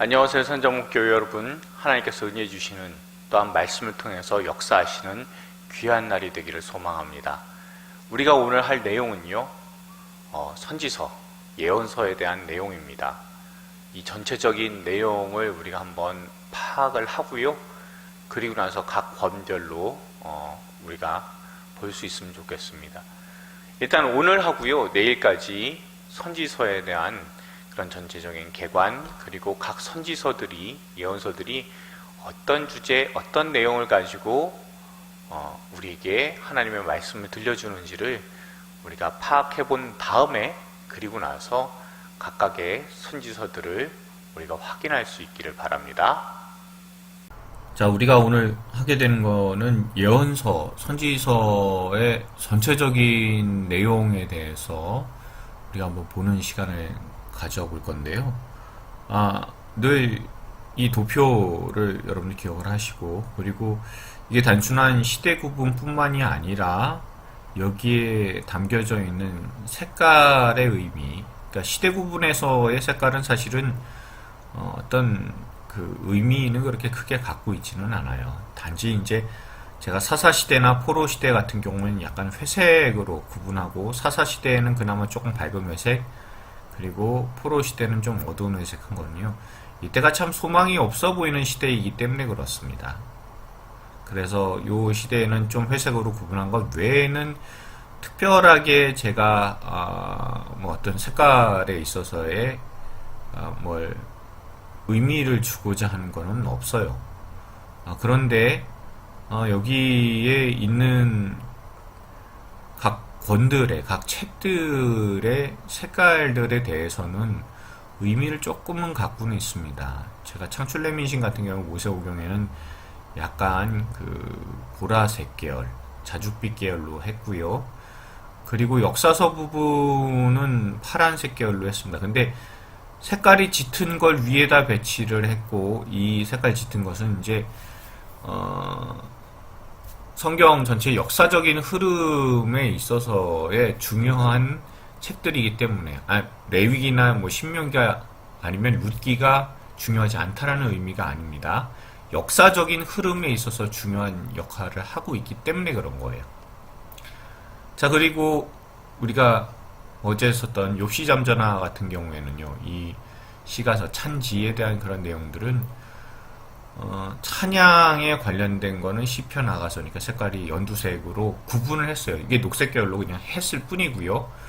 안녕하세요. 선정목교회 여러분, 하나님께서 은혜해 주시는 또한 말씀을 통해서 역사하시는 귀한 날이 되기를 소망합니다. 우리가 오늘 할 내용은요, 선지서, 예언서에 대한 내용입니다. 이 전체적인 내용을 우리가 한번 파악을 하고요, 그리고 나서 각 권별로 우리가 볼 수 있으면 좋겠습니다. 일단 오늘 하고요, 내일까지 선지서에 대한 그런 전체적인 개관, 그리고 각 선지서들이, 예언서들이 어떤 주제, 어떤 내용을 가지고 우리에게 하나님의 말씀을 들려주는지를 우리가 파악해 본 다음에, 그리고 나서 각각의 선지서들을 우리가 확인할 수 있기를 바랍니다. 자, 우리가 오늘 하게 되는 거는 예언서, 선지서의 전체적인 내용에 대해서 우리가 한번 보는 시간을 가져볼 건데요. 늘 이 도표를 여러분들 기억을 하시고, 그리고 이게 단순한 시대 구분뿐만이 아니라 여기에 담겨져 있는 색깔의 의미, 그러니까 시대 구분에서의 색깔은 사실은 어떤 그 의미는 그렇게 크게 갖고 있지는 않아요. 단지 이제 제가 사사시대나 포로시대 같은 경우는 약간 회색으로 구분하고, 사사시대에는 그나마 조금 밝은 회색, 그리고 포로시대는 좀 어두운 회색한 거는요, 이때가 참 소망이 없어 보이는 시대이기 때문에 그렇습니다. 그래서 이 시대에는 좀 회색으로 구분한 것 외에는 특별하게 제가 뭐 어떤 색깔에 있어서의 뭘 의미를 주고자 하는 것은 없어요. 그런데 여기에 있는 각 권들의, 각 책들의 색깔들에 대해서는 의미를 조금은 갖고는 있습니다. 제가 창출레민신 같은 경우 모세오경에는 약간 그 보라색 계열, 자줏빛 계열로 했고요. 그리고 역사서 부분은 파란색 계열로 했습니다. 근데 색깔이 짙은 걸 위에다 배치를 했고, 이 색깔 짙은 것은 이제 성경 전체 역사적인 흐름에 있어서의 중요한 책들이기 때문에, 레위기나 뭐 신명기가 아니면 룻기가 중요하지 않다라는 의미가 아닙니다. 역사적인 흐름에 있어서 중요한 역할을 하고 있기 때문에 그런 거예요. 자, 그리고 우리가 어제 썼던 욥시잠전하 같은 경우에는요, 이 시가서 찬지에 대한 그런 내용들은 찬양에 관련된 거는 시편 아가서니까 색깔이 연두색으로 구분을 했어요. 이게 녹색 계열로 그냥 했을 뿐이고요.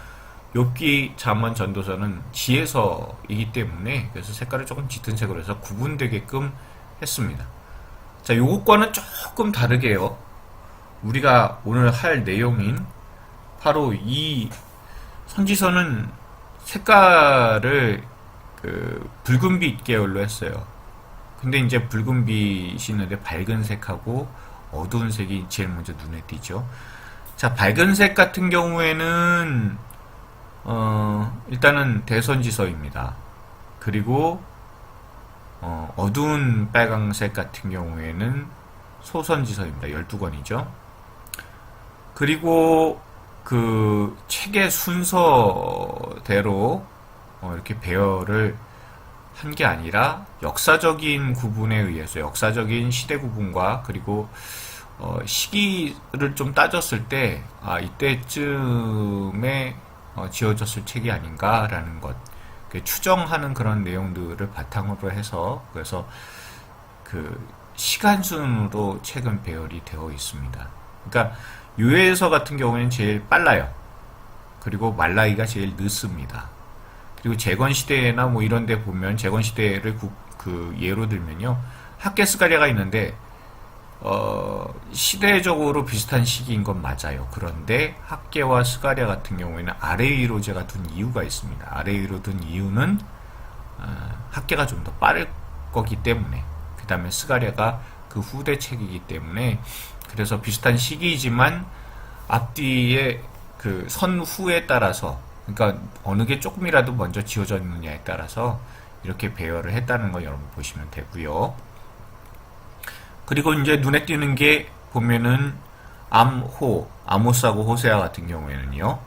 욥기, 잠언, 전도서는 지혜서이기 때문에 그래서 색깔을 조금 짙은 색으로 해서 구분되게끔 했습니다. 자, 요것과는 조금 다르게요, 우리가 오늘 할 내용인 바로 이 선지서는 색깔을 붉은빛 계열로 했어요. 근데 이제 붉은빛이 있는데 밝은 색하고 어두운 색이 제일 먼저 눈에 띄죠. 자, 밝은 색 같은 경우에는 일단은 대선지서입니다. 그리고 어두운 빨강색 같은 경우에는 소선지서입니다. 12권이죠. 그리고 그 책의 순서대로 이렇게 배열을 한 게 아니라 역사적인 구분에 의해서, 역사적인 시대 구분과 그리고 시기를 좀 따졌을 때 이때쯤에 지어졌을 책이 아닌가라는 것, 추정하는 그런 내용들을 바탕으로 해서, 그래서 그 시간순으로 책은 배열이 되어 있습니다. 그러니까 요엘서 같은 경우에는 제일 빨라요. 그리고 말라기가 제일 늦습니다. 그리고 재건시대나 뭐 이런 데 보면, 재건시대를 예로 들면요, 학개스가랴가 있는데 시대적으로 비슷한 시기인 건 맞아요. 그런데 학개와 스가랴 같은 경우에는 아래 위로 제가 둔 이유가 있습니다. 아래 위로 둔 이유는 학개가 좀 더 빠를 거기 때문에, 그 다음에 스가랴가 그 후대 책이기 때문에, 그래서 비슷한 시기이지만 앞뒤의 그 선후에 따라서, 그러니까 어느 게 조금이라도 먼저 지어져 있느냐에 따라서 이렇게 배열을 했다는 거 여러분 보시면 되고요. 그리고 이제 눈에 띄는 게 보면은 아모스하고 호세아 같은 경우에는요,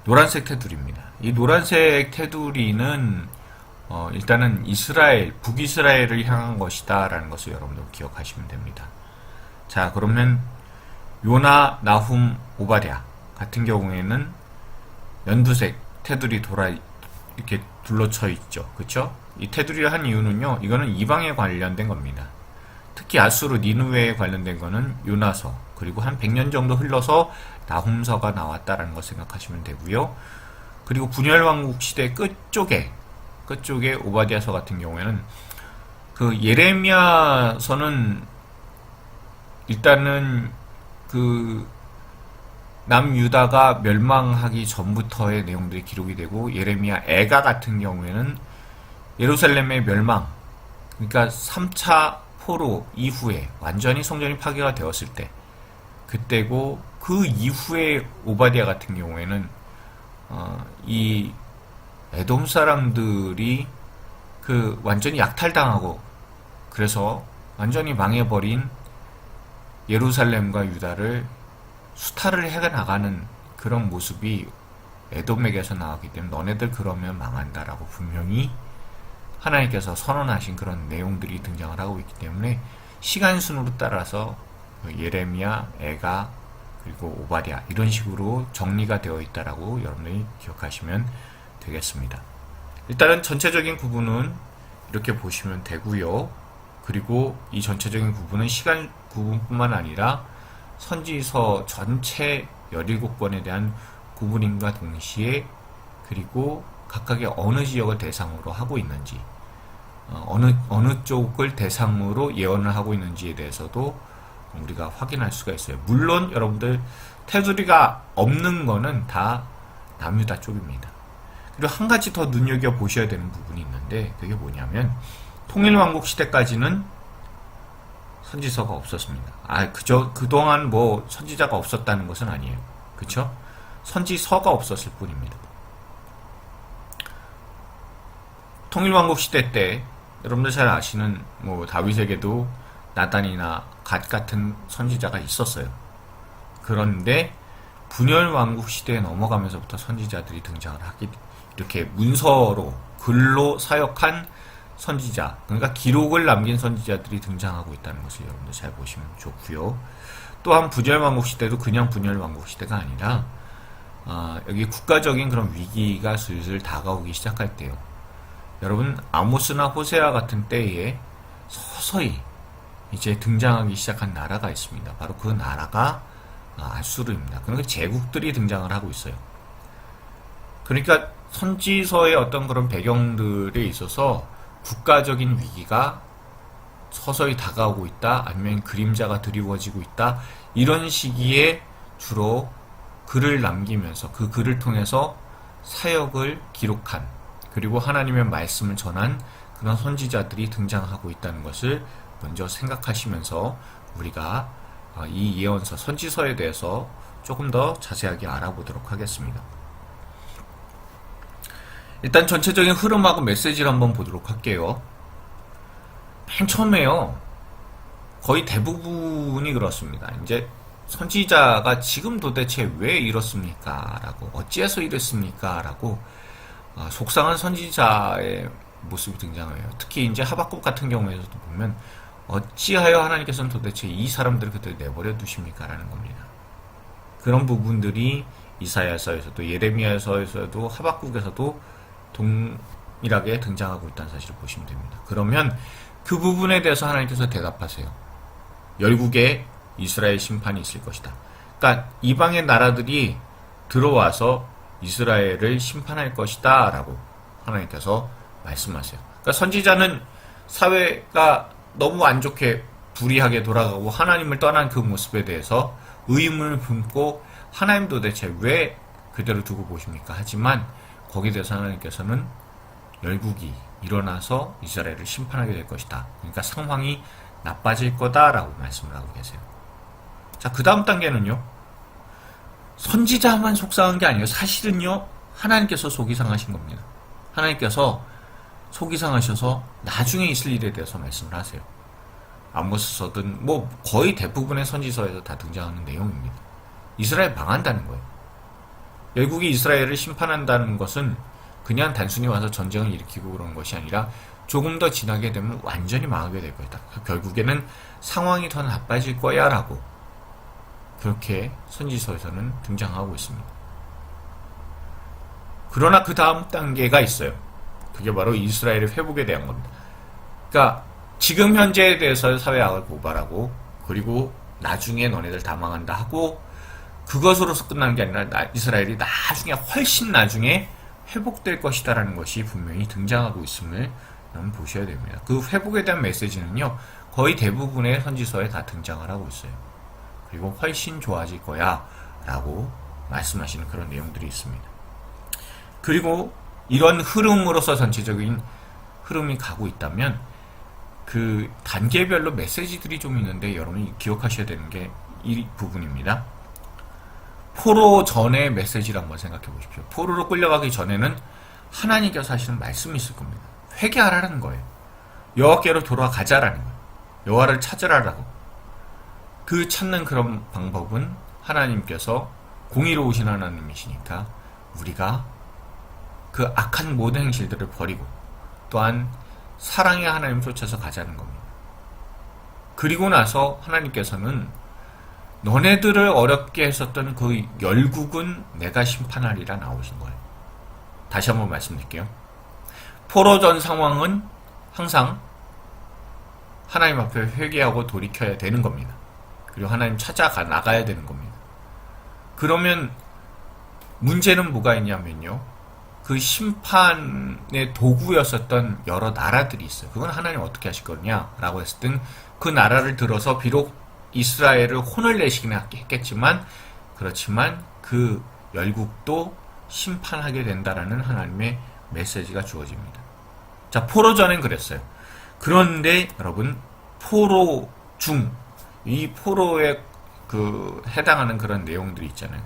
노란색 테두리입니다. 이 노란색 테두리는 일단은 이스라엘, 북이스라엘을 향한 것이다 라는 것을 여러분들 기억하시면 됩니다. 자, 그러면 요나, 나훔, 오바댜 같은 경우에는 연두색 테두리 이렇게 둘러쳐 있죠. 그쵸? 이 테두리를 한 이유는요, 이거는 이방에 관련된 겁니다. 특히 아수르, 니느웨에 관련된 거는 요나서, 그리고 한 100년 정도 흘러서 나훔서가 나왔다라는 걸 생각하시면 되고요. 그리고 분열왕국 시대 끝쪽에 오바댜서 같은 경우에는 그 예레미야서는 일단은 그 남유다가 멸망하기 전부터의 내용들이 기록이 되고, 예레미야 애가 같은 경우에는 예루살렘의 멸망, 그러니까 3차 포로 이후에 완전히 성전이 파괴가 되었을 때 그때고, 그 이후에 오바댜 같은 경우에는 이 에돔 사람들이 그 완전히 약탈당하고 그래서 완전히 망해버린 예루살렘과 유다를 수탈을 해나가는 그런 모습이 에돔에게서 나왔기 때문에 너네들 그러면 망한다라고 분명히 하나님께서 선언하신 그런 내용들이 등장을 하고 있기 때문에 시간 순으로 따라서 예레미야, 애가, 그리고 오바댜 이런 식으로 정리가 되어 있다라고 여러분들이 기억하시면 되겠습니다. 일단은 전체적인 구분은 이렇게 보시면 되고요. 그리고 이 전체적인 구분은 시간 구분뿐만 아니라 선지서 전체 17권에 대한 구분임과 동시에, 그리고 각각의 어느 지역을 대상으로 하고 있는지, 어느 쪽을 대상으로 예언을 하고 있는지에 대해서도 우리가 확인할 수가 있어요. 물론 여러분들 테두리가 없는 거는 다 남유다 쪽입니다. 그리고 한 가지 더 눈여겨보셔야 되는 부분이 있는데, 그게 뭐냐면 통일왕국 시대까지는 선지서가 없었습니다. 그동안 뭐 선지자가 없었다는 것은 아니에요. 그쵸? 선지서가 없었을 뿐입니다. 통일왕국 시대 때 여러분들 잘 아시는 뭐 다윗에게도 나단이나 갓 같은 선지자가 있었어요. 그런데 분열왕국 시대에 넘어가면서부터 선지자들이 등장을 하기, 이렇게 문서로 글로 사역한 선지자, 그러니까 기록을 남긴 선지자들이 등장하고 있다는 것을 여러분들 잘 보시면 좋고요. 또한 분열왕국 시대도 그냥 분열왕국 시대가 아니라 여기 국가적인 그런 위기가 슬슬 다가오기 시작할 때요. 여러분 아모스나 호세아 같은 때에 서서히 이제 등장하기 시작한 나라가 있습니다. 바로 그 나라가 아수르입니다. 그러니까 제국들이 등장을 하고 있어요. 그러니까 선지서의 어떤 그런 배경들에 있어서 국가적인 위기가 서서히 다가오고 있다, 아니면 그림자가 드리워지고 있다, 이런 시기에 주로 글을 남기면서 그 글을 통해서 사역을 기록한, 그리고 하나님의 말씀을 전한 그런 선지자들이 등장하고 있다는 것을 먼저 생각하시면서 우리가 이 예언서, 선지서에 대해서 조금 더 자세하게 알아보도록 하겠습니다. 일단 전체적인 흐름하고 메시지를 한번 보도록 할게요. 맨 처음에요, 거의 대부분이 그렇습니다. 이제 선지자가 지금 도대체 왜 이렇습니까? 라고, 어찌해서 이랬습니까? 라고 속상한 선지자의 모습이 등장해요. 특히 이제 하박국 같은 경우에서도 보면 어찌하여 하나님께서는 도대체 이 사람들을 그대로 내버려 두십니까? 라는 겁니다. 그런 부분들이 이사야서에서도, 예레미야서에서도, 하박국에서도 동일하게 등장하고 있다는 사실을 보시면 됩니다. 그러면 그 부분에 대해서 하나님께서 대답하세요. 열국에 이스라엘 심판이 있을 것이다. 그러니까 이방의 나라들이 들어와서 이스라엘을 심판할 것이다 라고 하나님께서 말씀하세요. 그러니까 선지자는 사회가 너무 안 좋게 불의하게 돌아가고 하나님을 떠난 그 모습에 대해서 의문을 품고 하나님 도대체 왜 그대로 두고 보십니까? 하지만 거기에 대해서 하나님께서는 열국이 일어나서 이스라엘을 심판하게 될 것이다. 그러니까 상황이 나빠질 거다라고 말씀을 하고 계세요. 자, 그 다음 단계는요, 선지자만 속상한 게 아니에요. 사실은요, 하나님께서 속이 상하신 겁니다. 하나님께서 속이 상하셔서 나중에 있을 일에 대해서 말씀을 하세요. 아모스서든 뭐 거의 대부분의 선지서에서 다 등장하는 내용입니다. 이스라엘 망한다는 거예요. 열국이 이스라엘을 심판한다는 것은 그냥 단순히 와서 전쟁을 일으키고 그런 것이 아니라 조금 더 지나게 되면 완전히 망하게 될 거다. 결국에는 상황이 더 나빠질 거야 라고 그렇게 선지서에서는 등장하고 있습니다. 그러나 그 다음 단계가 있어요. 그게 바로 이스라엘의 회복에 대한 겁니다. 그러니까 지금 현재에 대해서 사회학을 고발하고 그리고 나중에 너네들 다 망한다 하고 그것으로서 끝나는 게 아니라 이스라엘이 나중에 훨씬 나중에 회복될 것이다라는 것이 분명히 등장하고 있음을 여러분 보셔야 됩니다. 그 회복에 대한 메시지는요 거의 대부분의 선지서에 다 등장을 하고 있어요. 그리고 훨씬 좋아질 거야 라고 말씀하시는 그런 내용들이 있습니다. 그리고 이런 흐름으로서 전체적인 흐름이 가고 있다면 그 단계별로 메시지들이 좀 있는데 여러분이 기억하셔야 되는 게 이 부분입니다. 포로 전의 메시지를 한번 생각해 보십시오. 포로로 끌려가기 전에는 하나님께서 하시는 말씀이 있을 겁니다. 회개하라는 거예요. 여호와께로 돌아가자라는 거예요. 여호와를 찾으라라고. 그 찾는 그런 방법은 하나님께서 공의로우신 하나님이시니까 우리가 그 악한 모든 행실들을 버리고 또한 사랑의 하나님 쫓아서 가자는 겁니다. 그리고 나서 하나님께서는 너네들을 어렵게 했었던 그 열국은 내가 심판하리라 나오신 거예요. 다시 한번 말씀드릴게요. 포로전 상황은 항상 하나님 앞에 회개하고 돌이켜야 되는 겁니다. 그리고 하나님 찾아가 나가야 되는 겁니다. 그러면 문제는 뭐가 있냐면요. 그 심판의 도구였었던 여러 나라들이 있어요. 그건 하나님 어떻게 하실 거냐라고 했을 땐 그 나라를 들어서 비록 이스라엘을 혼을 내시긴 했겠지만 그렇지만 그 열국도 심판하게 된다라는 하나님의 메시지가 주어집니다. 자, 포로전엔 그랬어요. 그런데 여러분 포로 중 이 포로에 그 해당하는 그런 내용들이 있잖아요.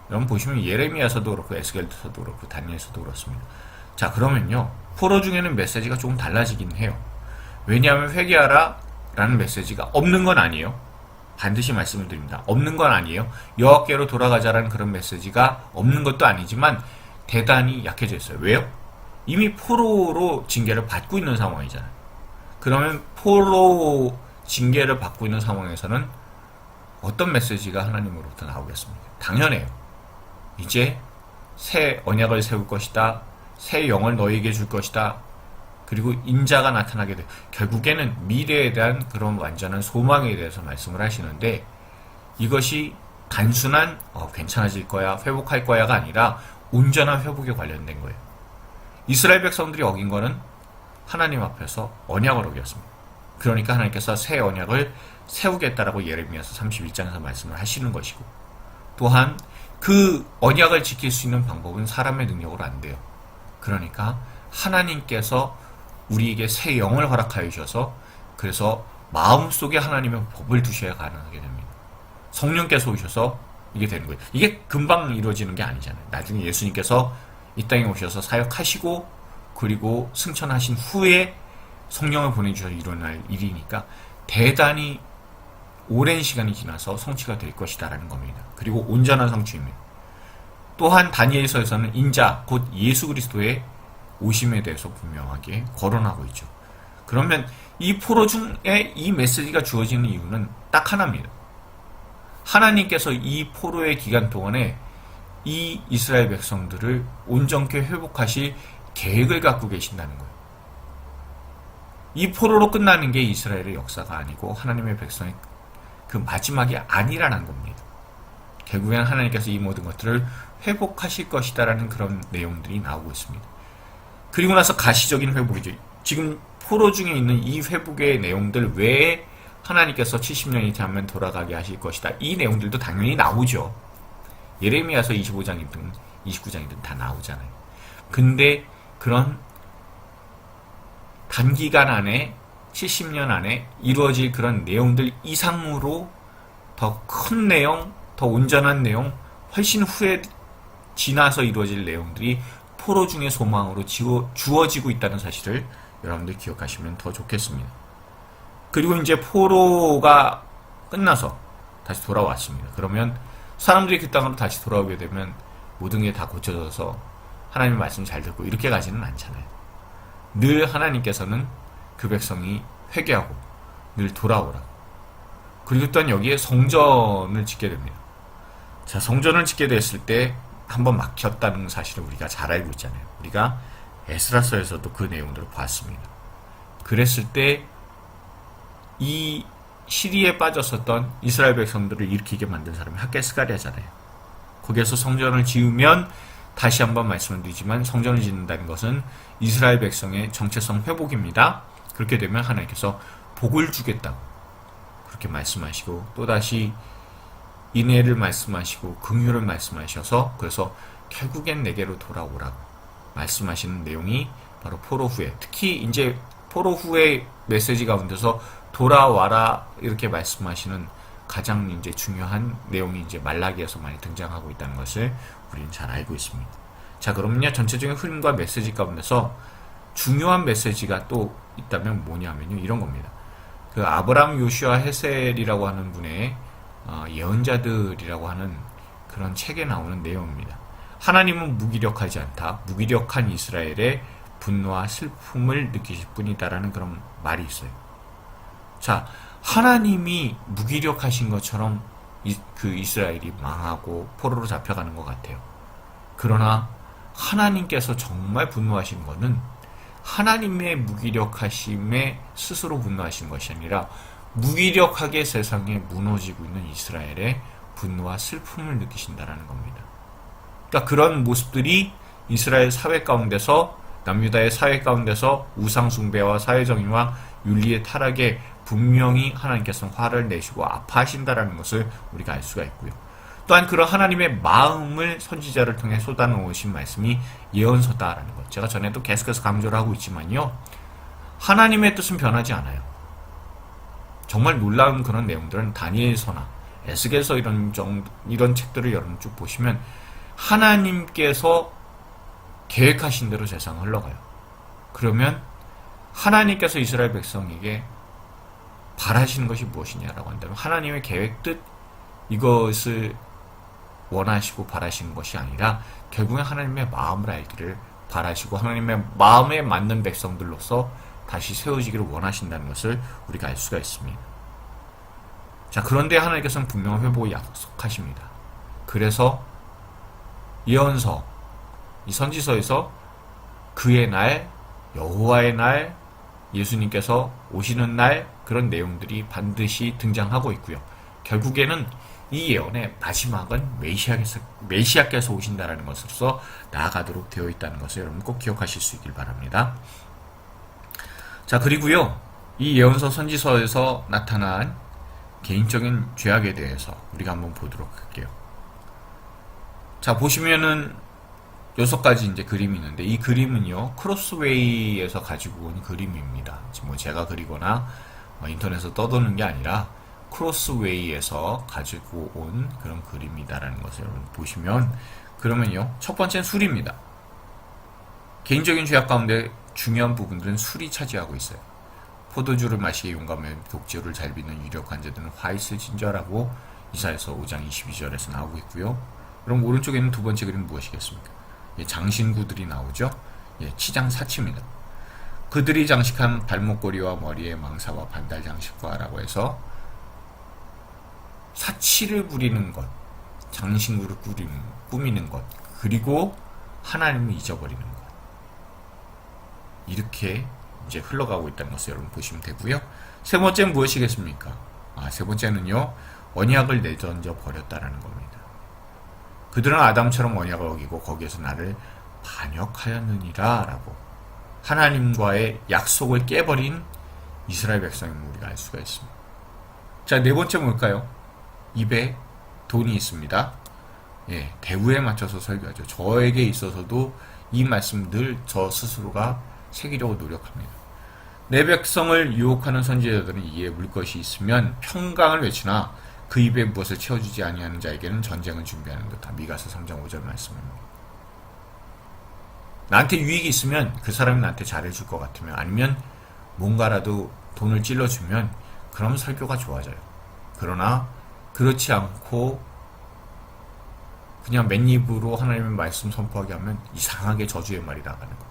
여러분 보시면 예레미야서도 그렇고 에스겔서도 그렇고 다니엘서도 그렇습니다. 자, 그러면요 포로 중에는 메시지가 조금 달라지긴 해요. 왜냐하면 회개하라 라는 메시지가 없는 건 아니에요. 반드시 말씀을 드립니다. 없는 건 아니에요. 여호와께로 돌아가자라는 그런 메시지가 없는 것도 아니지만 대단히 약해져 있어요. 왜요? 이미 포로로 징계를 받고 있는 상황이잖아요. 그러면 포로 징계를 받고 있는 상황에서는 어떤 메시지가 하나님으로부터 나오겠습니까? 당연해요. 이제 새 언약을 세울 것이다. 새 영을 너희에게 줄 것이다. 그리고 인자가 나타나게 돼. 결국에는 미래에 대한 그런 완전한 소망에 대해서 말씀을 하시는데 이것이 단순한 괜찮아질 거야, 회복할 거야가 아니라 온전한 회복에 관련된 거예요. 이스라엘 백성들이 어긴 거는 하나님 앞에서 언약을 어겼습니다. 그러니까 하나님께서 새 언약을 세우겠다라고 예레미야서 31장에서 말씀을 하시는 것이고 또한 그 언약을 지킬 수 있는 방법은 사람의 능력으로 안 돼요. 그러니까 하나님께서 우리에게 새 영을 허락하여 주셔서 그래서 마음속에 하나님의 법을 두셔야 가능하게 됩니다. 성령께서 오셔서 이게 되는 거예요. 이게 금방 이루어지는 게 아니잖아요. 나중에 예수님께서 이 땅에 오셔서 사역하시고 그리고 승천하신 후에 성령을 보내주셔서 일어날 일이니까 대단히 오랜 시간이 지나서 성취가 될 것이다라는 겁니다. 그리고 온전한 성취입니다. 또한 다니엘서에서는 인자 곧 예수 그리스도의 오심에 대해서 분명하게 거론하고 있죠. 그러면 이 포로 중에 이 메시지가 주어지는 이유는 딱 하나입니다. 하나님께서 이 포로의 기간 동안에 이 이스라엘 백성들을 온전케 회복하실 계획을 갖고 계신다는 거예요. 이 포로로 끝나는 게 이스라엘의 역사가 아니고 하나님의 백성의 그 마지막이 아니라는 겁니다. 결국엔 하나님께서 이 모든 것들을 회복하실 것이다라는 그런 내용들이 나오고 있습니다. 그리고 나서 가시적인 회복이죠. 지금 포로 중에 있는 이 회복의 내용들 외에 하나님께서 70년이 지나면 돌아가게 하실 것이다. 이 내용들도 당연히 나오죠. 예레미야서 25장이든 29장이든 다 나오잖아요. 근데 그런 단기간 안에 70년 안에 이루어질 그런 내용들 이상으로 더 큰 내용, 더 온전한 내용, 훨씬 후에 지나서 이루어질 내용들이 포로 중의 소망으로 주어지고 있다는 사실을 여러분들 기억하시면 더 좋겠습니다. 그리고 이제 포로가 끝나서 다시 돌아왔습니다. 그러면 사람들이 그 땅으로 다시 돌아오게 되면 모든 게 다 고쳐져서 하나님 말씀 잘 듣고 이렇게 가지는 않잖아요. 늘 하나님께서는 그 백성이 회개하고 늘 돌아오라. 그리고 또한 여기에 성전을 짓게 됩니다. 자, 성전을 짓게 됐을 때 한번 막혔다는 사실을 우리가 잘 알고 있잖아요. 우리가 에스라서에서도 그 내용들을 봤습니다. 그랬을 때 이 시리에 빠졌었던 이스라엘 백성들을 일으키게 만든 사람이 학개스가랴잖아요. 거기에서 성전을 지으면 다시 한번 말씀을 드리지만 성전을 짓는다는 것은 이스라엘 백성의 정체성 회복입니다. 그렇게 되면 하나님께서 복을 주겠다고 그렇게 말씀하시고 또다시 인애를 말씀하시고 긍휼을 말씀하셔서 그래서 결국엔 내게로 돌아오라고 말씀하시는 내용이 바로 포로 후에 특히 이제 포로 후의 메시지 가운데서 돌아와라 이렇게 말씀하시는 가장 이제 중요한 내용이 이제 말라기에서 많이 등장하고 있다는 것을 우리는 잘 알고 있습니다. 자, 그러면요 전체적인 흐름과 메시지 가운데서 중요한 메시지가 또 있다면 뭐냐면요 이런 겁니다. 그 아브라함 요시아 헤셀이라고 하는 분의 예언자들이라고 하는 그런 책에 나오는 내용입니다. 하나님은 무기력하지 않다. 무기력한 이스라엘의 분노와 슬픔을 느끼실 뿐이다라는 그런 말이 있어요. 자, 하나님이 무기력하신 것처럼 그 이스라엘이 망하고 포로로 잡혀가는 것 같아요. 그러나 하나님께서 정말 분노하신 것은 하나님의 무기력하심에 스스로 분노하신 것이 아니라 무기력하게 세상에 무너지고 있는 이스라엘의 분노와 슬픔을 느끼신다라는 겁니다. 그러니까 그런 모습들이 이스라엘 사회 가운데서 남유다의 사회 가운데서 우상숭배와 사회정의와 윤리의 타락에 분명히 하나님께서는 화를 내시고 아파하신다라는 것을 우리가 알 수가 있고요. 또한 그런 하나님의 마음을 선지자를 통해 쏟아놓으신 말씀이 예언서다라는 것. 제가 전에도 계속해서 강조를 하고 있지만요. 하나님의 뜻은 변하지 않아요. 정말 놀라운 그런 내용들은 다니엘서나 에스겔서 이런 책들을 여러분 쭉 보시면 하나님께서 계획하신 대로 세상을 흘러가요. 그러면 하나님께서 이스라엘 백성에게 바라시는 것이 무엇이냐라고 한다면 하나님의 계획 뜻 이것을 원하시고 바라시는 것이 아니라 결국엔 하나님의 마음을 알기를 바라시고 하나님의 마음에 맞는 백성들로서 다시 세워지기를 원하신다는 것을 우리가 알 수가 있습니다. 자, 그런데 하나님께서는 분명한 회복을 약속하십니다. 그래서 예언서, 이 선지서에서 그의 날, 여호와의 날, 예수님께서 오시는 날 그런 내용들이 반드시 등장하고 있고요. 결국에는 이 예언의 마지막은 메시아께서 오신다라는 것으로서 나아가도록 되어 있다는 것을 여러분 꼭 기억하실 수 있길 바랍니다. 자, 그리고요. 이 예언서 선지서에서 나타난 개인적인 죄악에 대해서 우리가 한번 보도록 할게요. 자, 보시면은 6가지 이제 그림이 있는데 이 그림은요 크로스웨이에서 가지고 온 그림입니다. 뭐 제가 그리거나 인터넷에서 떠도는 게 아니라 크로스웨이에서 가지고 온 그런 그림이다라는 것을 여러분 보시면 그러면요 첫 번째는 술입니다. 개인적인 죄악 가운데 중요한 부분들은 술이 차지하고 있어요. 포도주를 마시기에 용감해 독주를 잘 빚는 유력한 자들은 화 있을 진저라고 이사야서 5장 22절에서 나오고 있고요. 그럼 오른쪽에 있는 두 번째 그림은 무엇이겠습니까? 장신구들이 나오죠. 치장 사치입니다. 그들이 장식한 발목걸이와 머리에 망사와 반달 장식과라고 해서 사치를 부리는 것, 장신구를 꾸미는 것, 그리고 하나님을 잊어버리는 것. 이렇게 이제 흘러가고 있다는 것을 여러분 보시면 되고요. 세 번째는 무엇이겠습니까? 세 번째는요, 언약을 내던져 버렸다라는 겁니다. 그들은 아담처럼 언약을 어기고 거기에서 나를 반역하였느니라 라고 하나님과의 약속을 깨버린 이스라엘 백성임을 우리가 알 수가 있습니다. 자, 네 번째 뭘까요? 입에 돈이 있습니다. 대우에 맞춰서 설교하죠. 저에게 있어서도 이 말씀 늘 저 스스로가 새기려고 노력합니다. 내 백성을 유혹하는 선지자들은 이에 물 것이 있으면 평강을 외치나 그 입에 무엇을 채워주지 아니하는 자에게는 전쟁을 준비하는 듯한 미가서 3장 5절 말씀입니다. 나한테 유익이 있으면 그 사람이 나한테 잘해줄 것 같으면 아니면 뭔가라도 돈을 찔러주면 그럼 설교가 좋아져요. 그러나 그렇지 않고 그냥 맨입으로 하나님의 말씀 선포하게 하면 이상하게 저주의 말이 나가는 거.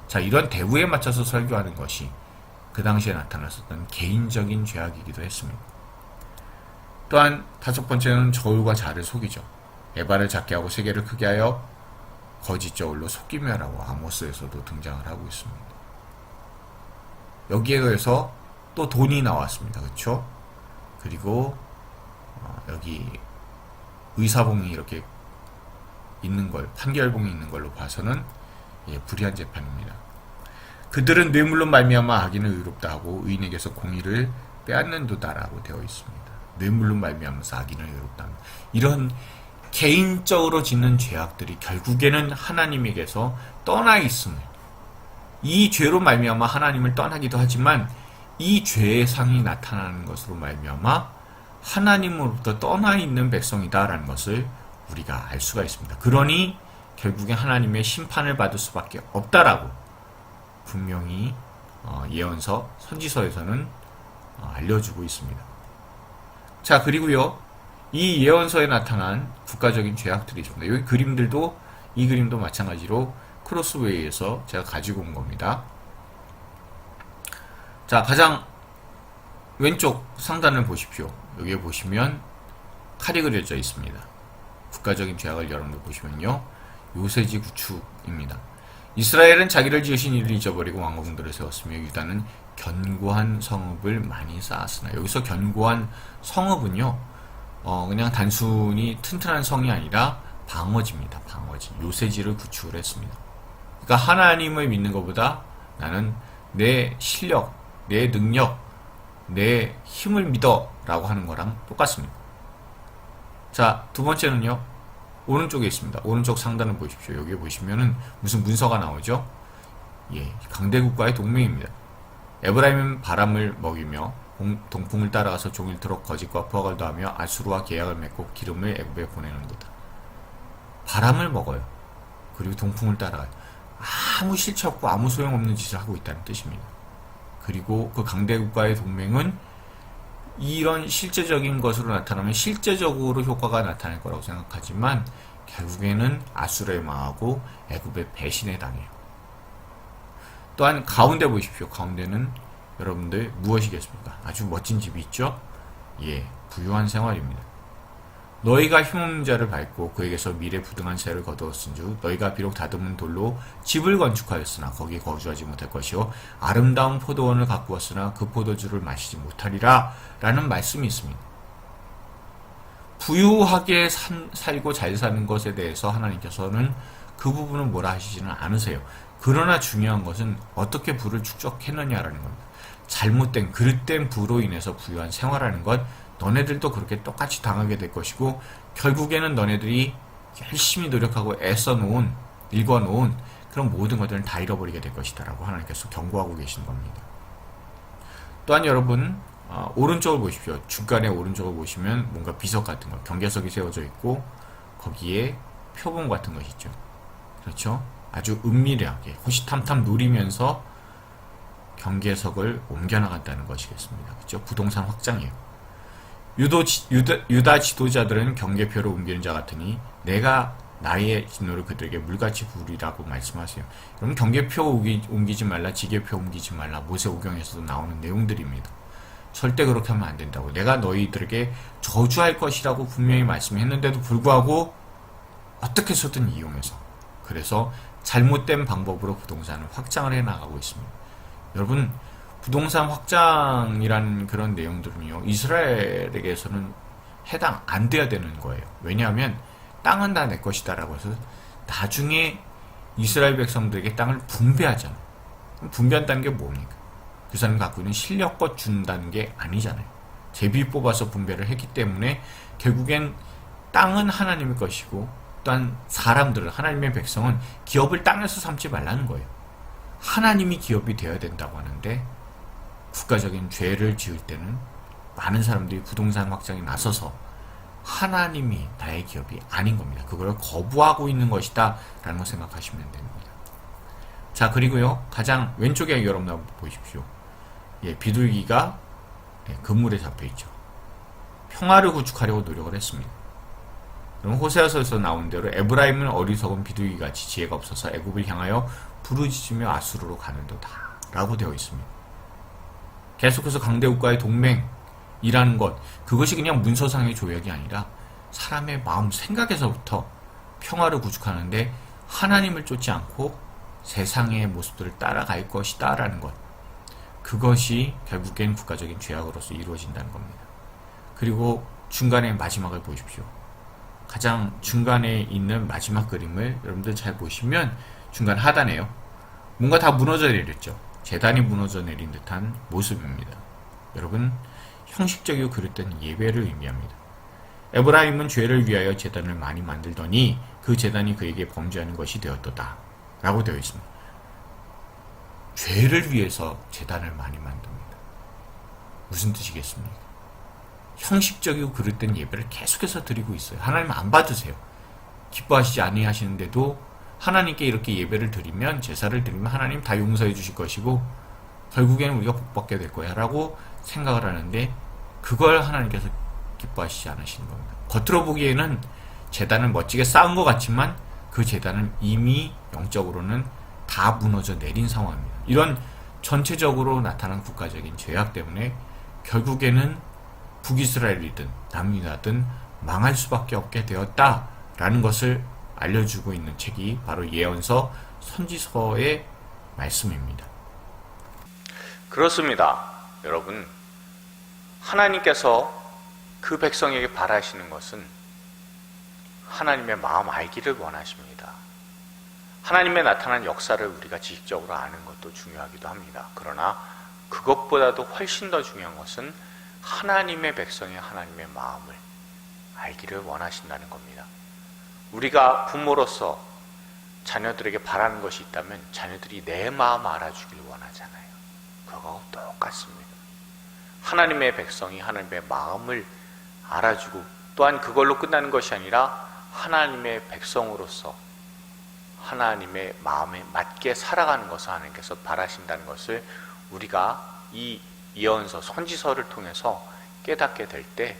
자, 이런 대우에 맞춰서 설교하는 것이 그 당시에 나타났었던 개인적인 죄악이기도 했습니다. 또한 다섯 번째는 저울과 자를 속이죠. 에바를 작게 하고 세계를 크게 하여 거짓 저울로 속이며라고 아모스에서도 등장을 하고 있습니다. 여기에 더해서 또 돈이 나왔습니다. 그렇죠? 그리고 여기 의사봉이 이렇게 있는 걸, 판결봉이 있는 걸로 봐서는 불의한 재판입니다. 그들은 뇌물로 말미암아 악인을 의롭다 하고 의인에게서 공의를 빼앗는도다라고 되어 있습니다. 뇌물로 말미암아서 악인을 의롭다 합니다. 이런 개인적으로 짓는 죄악들이 결국에는 하나님에게서 떠나 있음을, 이 죄로 말미암아 하나님을 떠나기도 하지만 이 죄의 상이 나타나는 것으로 말미암아 하나님으로부터 떠나 있는 백성이다라는 것을 우리가 알 수가 있습니다. 그러니 결국에 하나님의 심판을 받을 수밖에 없다라고 분명히 예언서, 선지서에서는 알려주고 있습니다. 자, 그리고요, 이 예언서에 나타난 국가적인 죄악들이 있습니다. 여기 그림들도, 이 그림도 마찬가지로 크로스웨이에서 제가 가지고 온 겁니다. 자, 가장 왼쪽 상단을 보십시오. 여기에 보시면 칼이 그려져 있습니다. 국가적인 죄악을 여러분들 보시면요, 요새지 구축입니다. 이스라엘은 자기를 지으신 이를 잊어버리고 왕궁들을 세웠으며 유다는 견고한 성읍을 많이 쌓았으나, 여기서 견고한 성읍은요, 그냥 단순히 튼튼한 성이 아니라 방어지입니다. 방어지. 요새지를 구축을 했습니다. 그러니까 하나님을 믿는 것보다 나는 내 실력, 내 능력, 내 힘을 믿어 라고 하는 거랑 똑같습니다. 자, 두 번째는요, 오른쪽에 있습니다. 오른쪽 상단을 보십시오. 여기 보시면은 무슨 문서가 나오죠? 강대국과의 동맹입니다. 에브라임은 바람을 먹이며 동풍을 따라가서 종일토록 거짓과 포악을 더하며 아수르와 계약을 맺고 기름을 애굽에 보내는 거다. 바람을 먹어요. 그리고 동풍을 따라가요. 아무 실체 없고 아무 소용없는 짓을 하고 있다는 뜻입니다. 그리고 그 강대국과의 동맹은 이런 실제적인 것으로 나타나면 실제적으로 효과가 나타날 거라고 생각하지만 결국에는 아수르에 망하고 애굽의 배신에 당해요. 또한 가운데 보십시오. 가운데는 여러분들 무엇이겠습니까? 아주 멋진 집이 있죠? 부유한 생활입니다. 너희가 힘없는 자를 밟고 그에게서 미래 부등한 세를 거두었은즉 너희가 비록 다듬은 돌로 집을 건축하였으나 거기에 거주하지 못할 것이요 아름다운 포도원을 가꾸었으나 그 포도주를 마시지 못하리라 라는 말씀이 있습니다. 부유하게 살고 잘 사는 것에 대해서 하나님께서는 그 부분은 뭐라 하시지는 않으세요. 그러나 중요한 것은 어떻게 부를 축적했느냐라는 겁니다. 잘못된 그릇된 부로 인해서 부유한 생활하는 것, 너네들도 그렇게 똑같이 당하게 될 것이고 결국에는 너네들이 열심히 노력하고 애써놓은, 읽어놓은 그런 모든 것들을 다 잃어버리게 될 것이다 라고 하나님께서 경고하고 계신 겁니다. 또한 여러분, 오른쪽을 보십시오. 중간에 오른쪽을 보시면 뭔가 비석 같은 거, 경계석이 세워져 있고 거기에 표본 같은 것이 있죠. 그렇죠? 아주 은밀하게 호시탐탐 노리면서 경계석을 옮겨나간다는 것이겠습니다. 그렇죠? 부동산 확장이에요. 유다 지도자들은 경계표를 옮기는 자 같으니 내가 나의 진노를 그들에게 물같이 부으리라고 말씀하세요. 여러분, 경계표 옮기지 말라, 지계표 옮기지 말라, 모세오경에서도 나오는 내용들입니다. 절대 그렇게 하면 안 된다고. 내가 너희들에게 저주할 것이라고 분명히 말씀했는데도 불구하고 어떻게 해서든 이용해서, 그래서 잘못된 방법으로 부동산을 확장을 해나가고 있습니다. 여러분, 부동산 확장이라는 그런 내용들은요, 이스라엘에게서는 해당 안 돼야 되는 거예요. 왜냐하면 땅은 다 내 것이다 라고 해서 나중에 이스라엘 백성들에게 땅을 분배하잖아요. 분배한다는 게 뭡니까? 그 사람이 갖고 있는 실력껏 준다는 게 아니잖아요. 제비 뽑아서 분배를 했기 때문에 결국엔 땅은 하나님의 것이고, 또한 사람들은, 하나님의 백성은 기업을 땅에서 삼지 말라는 거예요. 하나님이 기업이 되어야 된다고 하는데 국가적인 죄를 지을 때는 많은 사람들이 부동산 확장에 나서서 하나님이 나의 기업이 아닌 겁니다. 그걸 거부하고 있는 것이다 라는 걸 생각하시면 됩니다. 자, 그리고요, 가장 왼쪽에 여러분 한번 보십시오. 비둘기가 그물에 잡혀있죠. 평화를 구축하려고 노력을 했습니다. 그럼 호세아서에서 나온 대로 에브라임은 어리석은 비둘기같이 지혜가 없어서 애굽을 향하여 부르짖으며 아수르로 가는도다 라고 되어 있습니다. 계속해서 강대국과의 동맹이라는 것, 그것이 그냥 문서상의 조약이 아니라 사람의 마음 생각에서부터 평화를 구축하는데 하나님을 쫓지 않고 세상의 모습들을 따라갈 것이다 라는 것, 그것이 결국엔 국가적인 죄악으로서 이루어진다는 겁니다. 그리고 중간에 마지막을 보십시오. 가장 중간에 있는 마지막 그림을 여러분들 잘 보시면 중간 하단에요. 뭔가 다 무너져 내렸죠. 제단이 무너져 내린 듯한 모습입니다. 여러분, 형식적이고 그릇된 예배를 의미합니다. 에브라임은 죄를 위하여 제단을 많이 만들더니 그 제단이 그에게 범죄하는 것이 되었도다 라고 되어 있습니다. 죄를 위해서 제단을 많이 만듭니다. 무슨 뜻이겠습니까? 형식적이고 그릇된 예배를 계속해서 드리고 있어요. 하나님 안 받으세요. 기뻐하시지 아니하시는데도 하나님께 이렇게 예배를 드리면, 제사를 드리면 하나님 다 용서해 주실 것이고 결국에는 우리가 복받게 될 거야 라고 생각을 하는데, 그걸 하나님께서 기뻐하시지 않으시는 겁니다. 겉으로 보기에는 제단을 멋지게 쌓은 것 같지만 그 제단은 이미 영적으로는 다 무너져 내린 상황입니다. 이런 전체적으로 나타난 국가적인 죄악 때문에 결국에는 북이스라엘이든 남유다든 망할 수밖에 없게 되었다라는 것을 알려주고 있는 책이 바로 예언서, 선지서의 말씀입니다. 그렇습니다. 여러분, 하나님께서 그 백성에게 바라시는 것은 하나님의 마음 알기를 원하십니다. 하나님의 나타난 역사를 우리가 지식적으로 아는 것도 중요하기도 합니다. 그러나 그것보다도 훨씬 더 중요한 것은 하나님의 백성의 하나님의 마음을 알기를 원하신다는 겁니다. 우리가 부모로서 자녀들에게 바라는 것이 있다면 자녀들이 내 마음 알아주길 원하잖아요. 그거하고 똑같습니다. 하나님의 백성이 하나님의 마음을 알아주고, 또한 그걸로 끝나는 것이 아니라 하나님의 백성으로서 하나님의 마음에 맞게 살아가는 것을 하나님께서 바라신다는 것을 우리가 이 예언서, 선지서를 통해서 깨닫게 될 때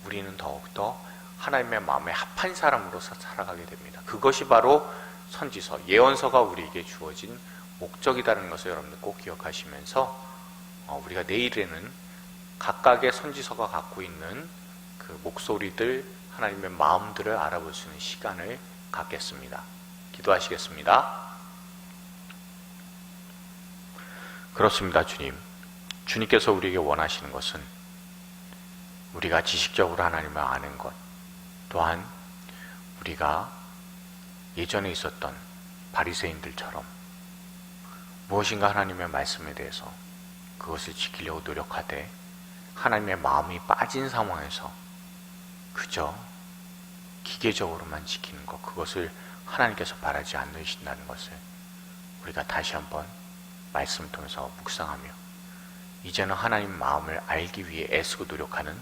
우리는 더욱더 하나님의 마음에 합한 사람으로서 살아가게 됩니다. 그것이 바로 선지서, 예언서가 우리에게 주어진 목적이라는 것을 여러분들 꼭 기억하시면서 우리가 내일에는 각각의 선지서가 갖고 있는 그 목소리들, 하나님의 마음들을 알아볼 수 있는 시간을 갖겠습니다. 기도하시겠습니다. 그렇습니다, 주님. 주님께서 우리에게 원하시는 것은 우리가 지식적으로 하나님을 아는 것, 또한 우리가 예전에 있었던 바리새인들처럼 무엇인가 하나님의 말씀에 대해서 그것을 지키려고 노력하되 하나님의 마음이 빠진 상황에서 그저 기계적으로만 지키는 것, 그것을 하나님께서 바라지 않으신다는 것을 우리가 다시 한번 말씀을 통해서 묵상하며 이제는 하나님 마음을 알기 위해 애쓰고 노력하는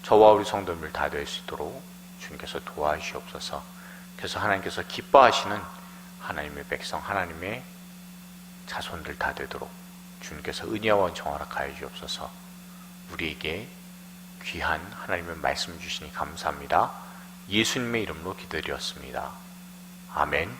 저와 우리 성도님들 다 될 수 있도록 주님께서 도와주시옵소서. 그래서 하나님께서 기뻐하시는 하나님의 백성, 하나님의 자손들 다 되도록 주님께서 은혜와 원청하라 가해 주옵소서. 우리에게 귀한 하나님의 말씀 주시니 감사합니다. 예수님의 이름으로 기도드렸습니다. 아멘.